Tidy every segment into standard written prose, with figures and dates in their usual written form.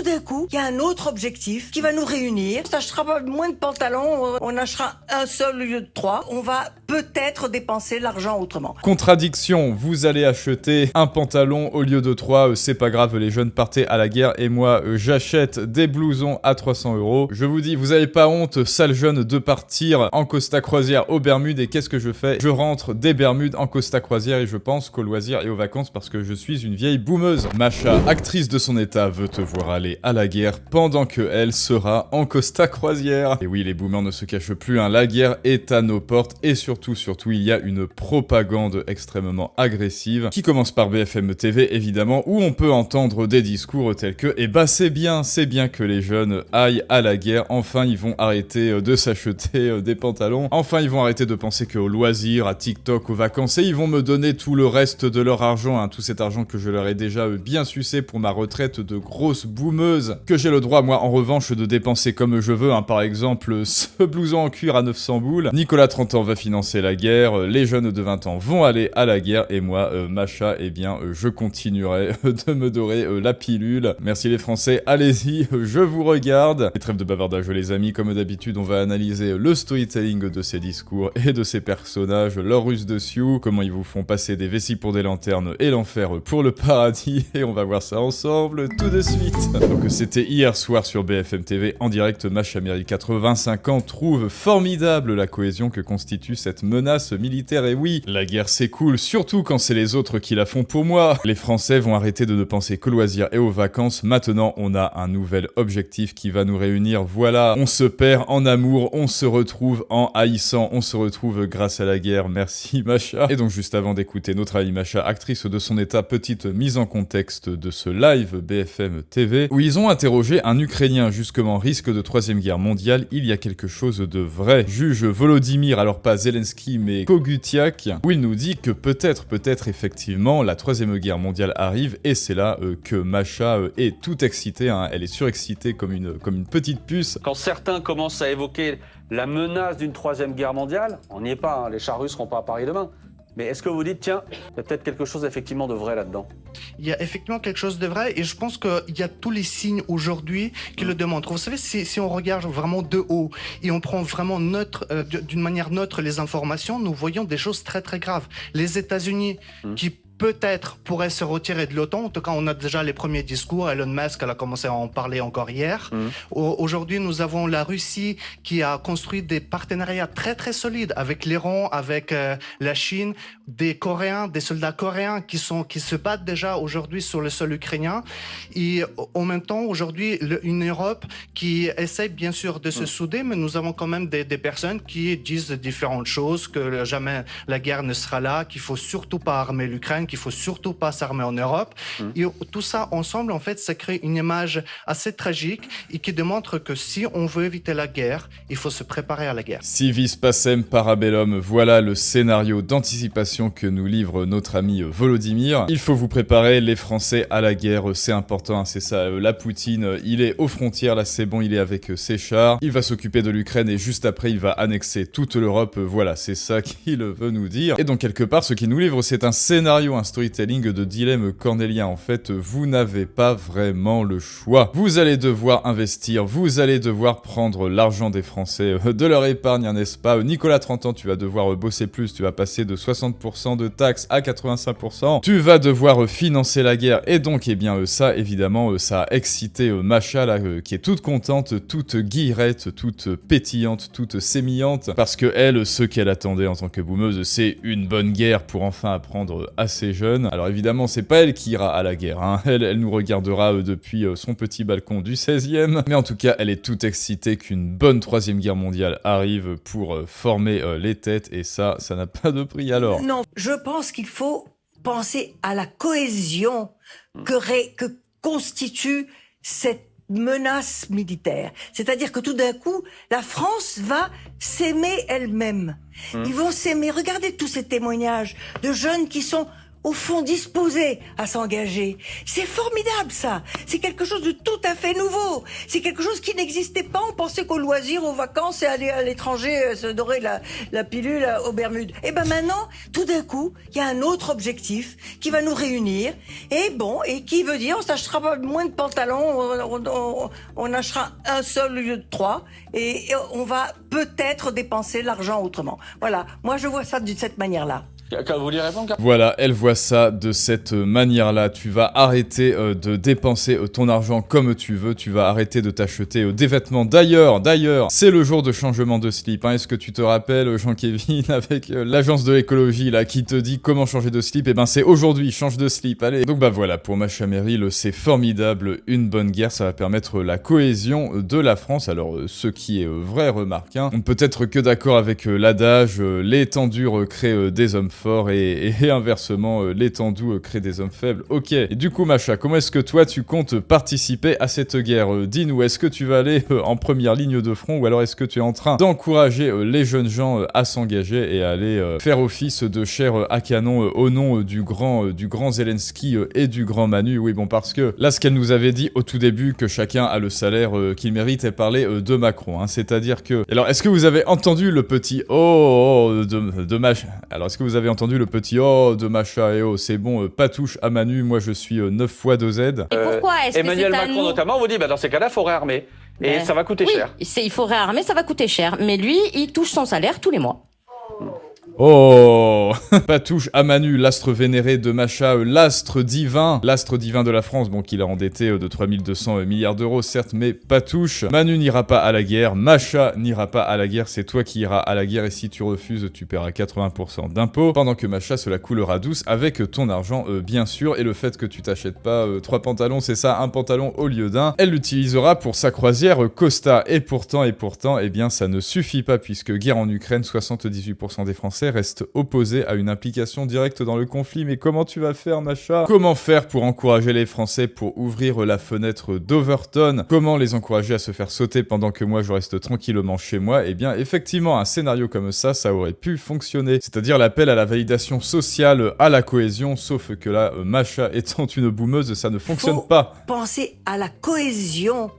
tout d'un coup, il y a un autre objectif qui va nous réunir. On n'achètera pas moins de pantalons, on achètera un seul au lieu de 3. On va peut-être dépenser l'argent autrement. Contradiction, vous allez acheter un pantalon au lieu de 3, c'est pas grave, les jeunes partaient à la guerre et moi j'achète des blousons à 300 €. Je vous dis, vous avez pas honte, sale jeune, de partir en Costa Croisière aux Bermudes, et qu'est-ce que je fais? Je rentre des Bermudes en Costa Croisière et je pense qu'aux loisirs et aux vacances parce que je suis une vieille boumeuse. Masha, actrice de son état, veut te voir aller à la guerre pendant que elle sera en Costa Croisière. Et oui, les boomers ne se cachent plus, hein, la guerre est à nos portes et surtout, il y a une propagande extrêmement agressive qui commence par BFM TV évidemment, où on peut entendre des discours tels que « Eh bah c'est bien que les jeunes aillent à la guerre, enfin ils vont arrêter de s'acheter des pantalons, enfin ils vont arrêter de penser qu'aux loisirs, à TikTok, aux vacances, et ils vont me donner tout le reste de leur argent, hein, tout cet argent que je leur ai déjà bien sucé pour ma retraite de grosse boumeuse, que j'ai le droit moi en revanche de dépenser comme je veux, hein, par exemple ce blouson en cuir à 900 boules, Nicolas 30 ans va financer la guerre, les jeunes de 20 ans vont aller à la guerre, et moi, Masha, eh bien, je continuerai de me dorer la pilule. Merci les Français, allez-y, je vous regarde. Et trêve de bavardage les amis, comme d'habitude, on va analyser le storytelling de ces discours et de ces personnages, leur ruse de Sioux, comment ils vous font passer des vessies pour des lanternes et l'enfer pour le paradis, et on va voir ça ensemble tout de suite. Donc c'était hier soir sur BFM TV, en direct, Masha Meryl, 85 ans, trouve formidable la cohésion que constitue cette menace militaire. Et oui, la guerre c'est cool, surtout quand c'est les autres qui la font pour moi. Les Français vont arrêter de ne penser qu'aux loisirs et aux vacances. Maintenant, on a un nouvel objectif qui va nous réunir. Voilà, on se perd en amour, on se retrouve en haïssant, on se retrouve grâce à la guerre. Merci Masha. Et donc juste avant d'écouter notre amie Masha, actrice de son état, petite mise en contexte de ce live BFM TV, où ils ont interrogé un Ukrainien justement risque de 3ème guerre mondiale. Il y a quelque chose de vrai. Juge Volodymyr, alors pas Zelensky mais Kogutiak, où il nous dit que peut-être effectivement la 3ème guerre mondiale arrive, et c'est là que Masha est tout excitée, hein, elle est surexcitée comme une petite puce. Quand certains commencent à évoquer la menace d'une 3ème guerre mondiale, on n'y est pas, hein, les chars russes seront pas à Paris demain. Mais est-ce que vous dites, tiens, il y a peut-être quelque chose effectivement de vrai là-dedans? Il y a effectivement quelque chose de vrai, et je pense qu'il y a tous les signes aujourd'hui qui le démontrent. Vous savez, si on regarde vraiment de haut et on prend vraiment d'une manière neutre les informations, nous voyons des choses très très graves. Les États-Unis qui peut-être pourrait se retirer de l'OTAN. En tout cas, on a déjà les premiers discours. Elon Musk, elle a commencé à en parler encore hier. Aujourd'hui, nous avons la Russie qui a construit des partenariats très très solides avec l'Iran, avec la Chine, des Coréens, des soldats coréens qui se battent déjà aujourd'hui sur le sol ukrainien. Et en même temps, aujourd'hui, une Europe qui essaie bien sûr de se souder, mais nous avons quand même des personnes qui disent différentes choses, que jamais la guerre ne sera là, qu'il faut surtout pas armer l'Ukraine, qu'il faut surtout pas s'armer en Europe. Et tout ça ensemble, en fait, ça crée une image assez tragique et qui démontre que si on veut éviter la guerre, il faut se préparer à la guerre. Si vis pacem parabellum, voilà le scénario d'anticipation que nous livre notre ami Volodymyr. Il faut vous préparer, les Français, à la guerre, c'est important, hein, c'est ça. La Poutine, il est aux frontières, là c'est bon, il est avec ses chars. Il va s'occuper de l'Ukraine et juste après, il va annexer toute l'Europe. Voilà, c'est ça qu'il veut nous dire. Et donc quelque part, ce qu'il nous livre, c'est un scénario, un storytelling de dilemme cornélien. En fait, vous n'avez pas vraiment le choix. Vous allez devoir investir, vous allez devoir prendre l'argent des Français, de leur épargne, n'est-ce pas? Nicolas, 30 ans, tu vas devoir bosser plus, tu vas passer de 60% de taxes à 85%. Tu vas devoir financer la guerre, et donc, eh bien, ça, évidemment, ça a excité Masha, là, qui est toute contente, toute guillerette, toute pétillante, toute sémillante, parce que elle, ce qu'elle attendait en tant que boumeuse, c'est une bonne guerre pour enfin apprendre à ses jeunes. Alors évidemment, c'est pas elle qui ira à la guerre, hein. Elle nous regardera depuis son petit balcon du 16e, mais en tout cas, elle est toute excitée qu'une bonne 3ème guerre mondiale arrive pour former les têtes, et ça n'a pas de prix alors. Non, je pense qu'il faut penser à la cohésion que constitue cette menace militaire. C'est-à-dire que tout d'un coup, la France va s'aimer elle-même. Ils vont s'aimer. Regardez tous ces témoignages de jeunes qui sont au fond disposés à s'engager. C'est formidable ça. C'est quelque chose de tout à fait nouveau. nouveau. C'est quelque chose qui n'existait pas. On pensait qu'au loisir, aux vacances et aller à l'étranger, se dorer la pilule aux Bermudes. Et ben maintenant, tout d'un coup, il y a un autre objectif qui va nous réunir. Et qui veut dire, on s'achètera pas moins de pantalons, on achètera un seul au lieu de 3. Et on va peut-être dépenser l'argent autrement. Voilà. Moi, je vois ça de cette manière-là. Vous voulez répondre? Voilà, elle voit ça de cette manière-là. Tu vas arrêter de dépenser ton argent comme tu veux. Tu vas arrêter de t'acheter des vêtements. D'ailleurs, c'est le jour de changement de slip. Hein. Est-ce que tu te rappelles, Jean-Kévin, avec l'agence de l'écologie là, qui te dit comment changer de slip? Eh ben, c'est aujourd'hui, change de slip. Allez. Donc bah voilà, pour Masha Merrill, c'est formidable. Une bonne guerre, ça va permettre la cohésion de la France. Alors, ce qui est vrai remarque, hein, on peut être que d'accord avec l'adage, les tendures créent des hommes forts et inversement, les tendus créent des hommes faibles. Ok. Et du coup, Masha, comment est-ce que toi, tu comptes participer à cette guerre? Dis-nous, est-ce que tu vas aller en première ligne de front ou alors est-ce que tu es en train d'encourager les jeunes gens à s'engager et à aller faire office de chair à canon au nom du grand Zelensky et du grand Manu? Oui, bon, parce que là, ce qu'elle nous avait dit au tout début, que chacun a le salaire qu'il mérite, et parler de Macron. Hein. C'est-à-dire que... Alors, est-ce que vous avez entendu le petit « oh » de Masha? Alors, est-ce que vous avez entendu le petit « oh » de Masha? Et oh, c'est bon, pas touche à Manu, moi je suis 9 fois 2Z. Et pourquoi est-ce que Emmanuel c'est à Macron nous notamment vous dit, bah, dans ces cas-là, il faut réarmer. Et ça va coûter cher. Il faut réarmer, ça va coûter cher. Mais lui, il touche son salaire tous les mois. Oh, Patouche à Manu, l'astre vénéré de Masha, l'astre divin de la France, bon, qu'il a endetté de 3200 milliards d'euros, certes, mais Patouche. Manu n'ira pas à la guerre, Masha n'ira pas à la guerre, c'est toi qui iras à la guerre, et si tu refuses, tu paieras 80% d'impôts, pendant que Masha se la coulera douce avec ton argent, bien sûr, et le fait que tu t'achètes pas 3 pantalons, c'est ça, un pantalon au lieu d'un, elle l'utilisera pour sa croisière Costa, et pourtant, eh bien, ça ne suffit pas, puisque guerre en Ukraine, 78% des Français restent opposés à une implication directe dans le conflit. Mais comment tu vas faire, Masha? Comment faire pour encourager les Français pour ouvrir la fenêtre d'Overton? Comment les encourager à se faire sauter pendant que moi je reste tranquillement chez moi? Eh bien, effectivement, un scénario comme ça aurait pu fonctionner. C'est-à-dire l'appel à la validation sociale, à la cohésion, sauf que là, Masha étant une boumeuse, ça ne fonctionne pas. Penser à la cohésion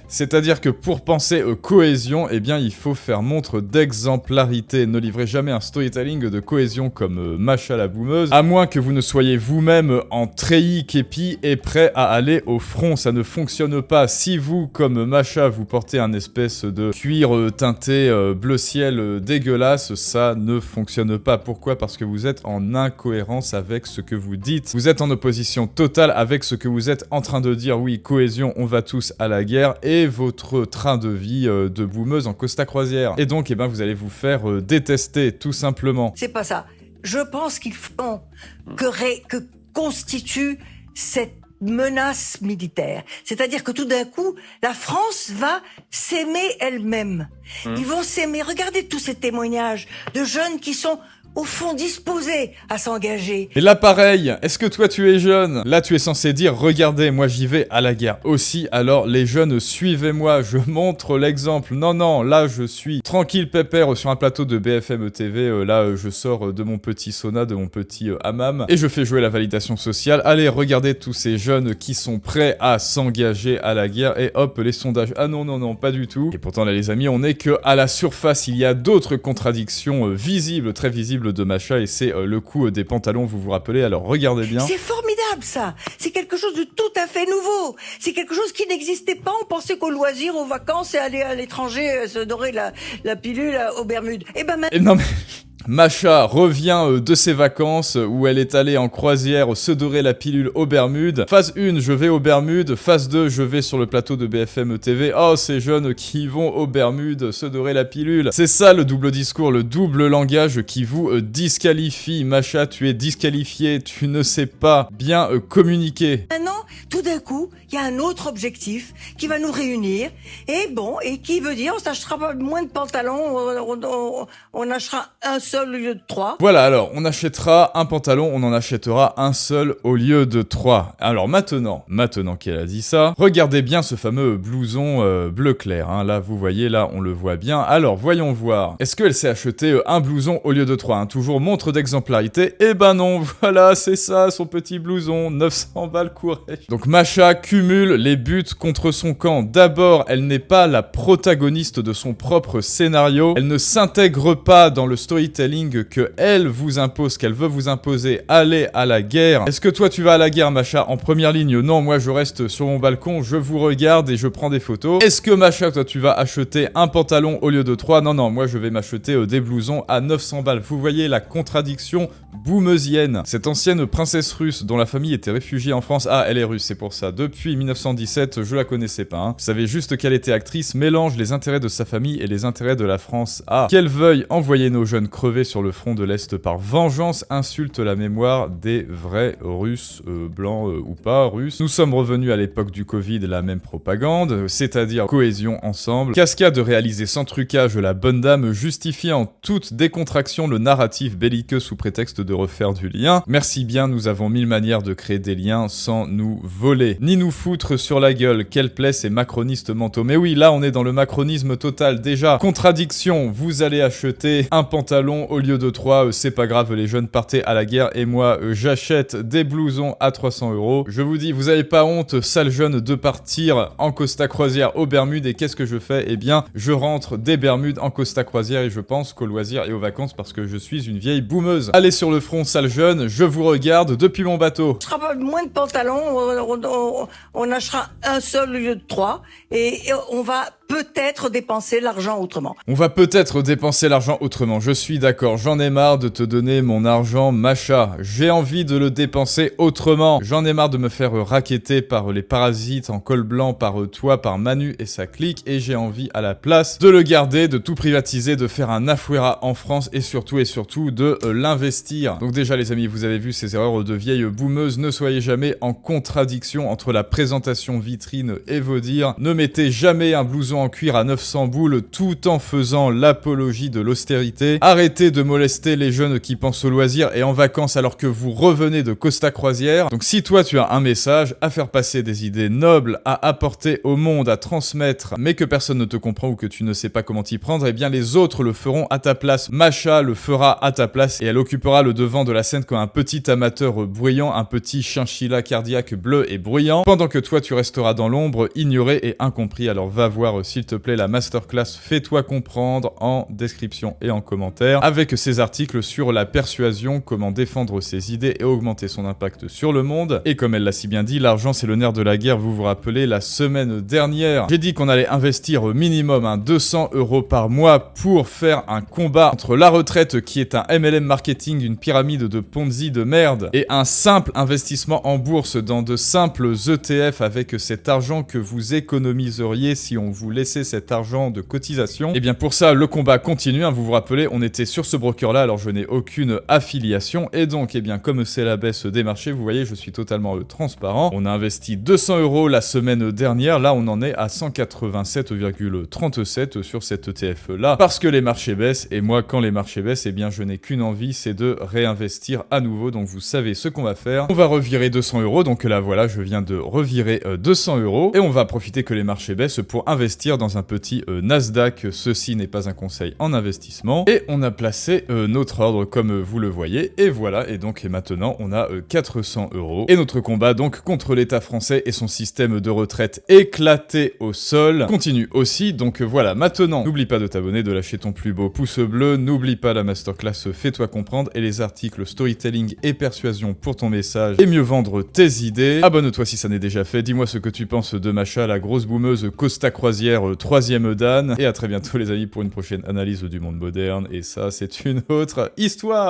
C'est-à-dire que pour penser cohésion, eh bien il faut faire montre d'exemplarité. Ne livrez jamais un storytelling de cohésion comme Masha la boumeuse, à moins que vous ne soyez vous-même en treillis képi et prêt à aller au front. Ça ne fonctionne pas. Si vous, comme Masha, vous portez un espèce de cuir teinté bleu ciel dégueulasse, ça ne fonctionne pas. Pourquoi? Parce que vous êtes en incohérence avec ce que vous dites. Vous êtes en opposition totale avec ce que vous êtes en train de dire. Oui, cohésion, on va tous à la guerre, et votre train de vie de boumeuse en Costa Croisière. Et donc, eh ben, vous allez vous faire détester, tout simplement. C'est pas ça. Je pense qu'il faut que constitue cette menace militaire. C'est-à-dire que tout d'un coup, la France va s'aimer elle-même. Ils vont s'aimer. Regardez tous ces témoignages de jeunes qui sont au fond disposés à s'engager. Et là pareil, est-ce que toi tu es jeune? Là tu es censé dire, regardez, moi j'y vais à la guerre aussi, alors les jeunes suivez-moi, je montre l'exemple. Non, là je suis tranquille pépère sur un plateau de BFM TV, là je sors de mon petit sauna, de mon petit hammam, et je fais jouer la validation sociale. Allez, regardez tous ces jeunes qui sont prêts à s'engager à la guerre, et hop, les sondages, ah non, pas du tout. Et pourtant là les amis, on est que à la surface, il y a d'autres contradictions visibles, très visibles de Masha, et c'est le coup des pantalons, vous vous rappelez? Alors regardez bien. C'est formidable ça. C'est quelque chose de tout à fait nouveau. C'est quelque chose qui n'existait pas. On pensait qu'au loisir, aux vacances et aller à l'étranger, se dorer la pilule aux Bermudes. Et ben maintenant... Non mais... Masha revient de ses vacances où elle est allée en croisière se dorer la pilule aux Bermudes. Phase 1, je vais aux Bermudes. Phase 2, je vais sur le plateau de BFM TV. Oh, ces jeunes qui vont aux Bermudes se dorer la pilule. C'est ça le double discours, le double langage qui vous disqualifie. Masha, tu es disqualifié, tu ne sais pas bien communiquer. Maintenant, tout d'un coup, il y a un autre objectif qui va nous réunir. Et qui veut dire, on s'achètera pas moins de pantalons, on achètera un seul au lieu de 3. Voilà, alors, on achètera un pantalon, on en achètera un seul au lieu de 3. Alors maintenant qu'elle a dit ça, regardez bien ce fameux blouson bleu clair, hein. Là, vous voyez, là, on le voit bien. Alors, voyons voir. Est-ce qu'elle s'est acheté un blouson au lieu de 3, hein. Toujours montre d'exemplarité. Eh ben non, voilà, c'est ça, son petit blouson, 900 balles courage. Donc Masha cumule les buts contre son camp. D'abord, elle n'est pas la protagoniste de son propre scénario. Elle ne s'intègre pas dans le storytelling que elle vous impose, qu'elle veut vous imposer. Allez à la guerre. Est-ce que toi tu vas à la guerre, Masha, en première ligne? Non, moi je reste sur mon balcon, je vous regarde et je prends des photos. Est-ce que Masha, toi tu vas acheter un pantalon au lieu de 3? Non, non, moi je vais m'acheter des blousons à 900 balles. Vous voyez la contradiction boumeusienne. Cette ancienne princesse russe dont la famille était réfugiée en France. Ah, elle est russe, c'est pour ça. Depuis 1917, je la connaissais pas, hein. Vous savez juste qu'elle était actrice, mélange les intérêts de sa famille et les intérêts de la France. Ah, qu'elle veuille envoyer nos jeunes crever sur le front de l'Est par vengeance insulte la mémoire des vrais Russes, blancs ou pas Russes. Nous sommes revenus à l'époque du Covid, la même propagande, c'est-à-dire cohésion ensemble. Cascade de réaliser sans trucage la bonne dame, justifiant toute décontraction le narratif belliqueux sous prétexte de refaire du lien. Merci bien, nous avons mille manières de créer des liens sans nous voler, ni nous foutre sur la gueule. Quelle plaie ces macronistes mentaux. Mais oui, là on est dans le macronisme total. Déjà, contradiction, vous allez acheter un pantalon au lieu de 3, c'est pas grave, les jeunes partaient à la guerre et moi j'achète des blousons à 300 €. Je vous dis, vous avez pas honte, sale jeune, de partir en Costa Croisière aux Bermudes, et qu'est-ce que je fais? Eh bien, je rentre des Bermudes en Costa Croisière et je pense qu'aux loisirs et aux vacances parce que je suis une vieille boumeuse. Allez sur le front, sale jeune, je vous regarde depuis mon bateau. Ce sera pas moins de pantalons, on achètera un seul au lieu de 3 et on va peut-être dépenser l'argent autrement. On va peut-être dépenser l'argent autrement, je suis d'accord, j'en ai marre de te donner mon argent, Masha. J'ai envie de le dépenser autrement. J'en ai marre de me faire racketter par les parasites en col blanc, par toi, par Manu et sa clique, et j'ai envie à la place de le garder, de tout privatiser, de faire un Afuera en France et surtout de l'investir. Donc déjà les amis, vous avez vu ces erreurs de vieilles boumeuses, ne soyez jamais en contradiction entre la présentation vitrine et vos dires. Ne mettez jamais un blouson en cuir à 900 boules tout en faisant l'apologie de l'austérité. Arrêtez de molester les jeunes qui pensent au loisir et en vacances alors que vous revenez de Costa Croisière. Donc si toi tu as un message à faire passer, des idées nobles à apporter au monde, à transmettre, mais que personne ne te comprend ou que tu ne sais pas comment t'y prendre, eh bien les autres le feront à ta place. Masha le fera à ta place et elle occupera le devant de la scène comme un petit amateur bruyant, un petit chinchilla cardiaque bleu et bruyant, pendant que toi tu resteras dans l'ombre, ignoré et incompris. Alors va voir s'il te plaît la masterclass Fais-toi comprendre en description et en commentaire, avec ces articles sur la persuasion, comment défendre ses idées et augmenter son impact sur le monde. Et comme elle l'a si bien dit, l'argent c'est le nerf de la guerre. Vous vous rappelez, la semaine dernière, j'ai dit qu'on allait investir au minimum 200 € par mois pour faire un combat entre la retraite qui est un MLM marketing, une pyramide de Ponzi de merde, et un simple investissement en bourse dans de simples ETF avec cet argent que vous économiseriez si on vous laissait cet argent de cotisation. Et bien pour ça, le combat continue, hein. Vous vous rappelez, on était sur ce broker là, alors je n'ai aucune affiliation, et donc, eh bien comme c'est la baisse des marchés, vous voyez, je suis totalement transparent. On a investi 200 € la semaine dernière, là on en est à 187,37 sur cet ETF là, parce que les marchés baissent, et moi quand les marchés baissent, eh bien je n'ai qu'une envie, c'est de réinvestir à nouveau. Donc vous savez ce qu'on va faire, on va revirer 200 €, donc là voilà, je viens de revirer 200 €, et on va profiter que les marchés baissent pour investir dans un petit Nasdaq. Ceci n'est pas un conseil en investissement, et on a placé notre ordre comme vous le voyez, et voilà, et donc maintenant on a 400 €, et notre combat donc contre l'État français et son système de retraite éclaté au sol continue aussi. Donc voilà, maintenant n'oublie pas de t'abonner, de lâcher ton plus beau pouce bleu, n'oublie pas la masterclass Fais-toi comprendre et les articles storytelling et persuasion pour ton message et mieux vendre tes idées. Abonne-toi si ça n'est déjà fait, dis-moi ce que tu penses de Masha, la grosse boumeuse Costa Croisière 3e dan, et à très bientôt les amis pour une prochaine analyse du monde moderne, et ça c'est une autre histoire.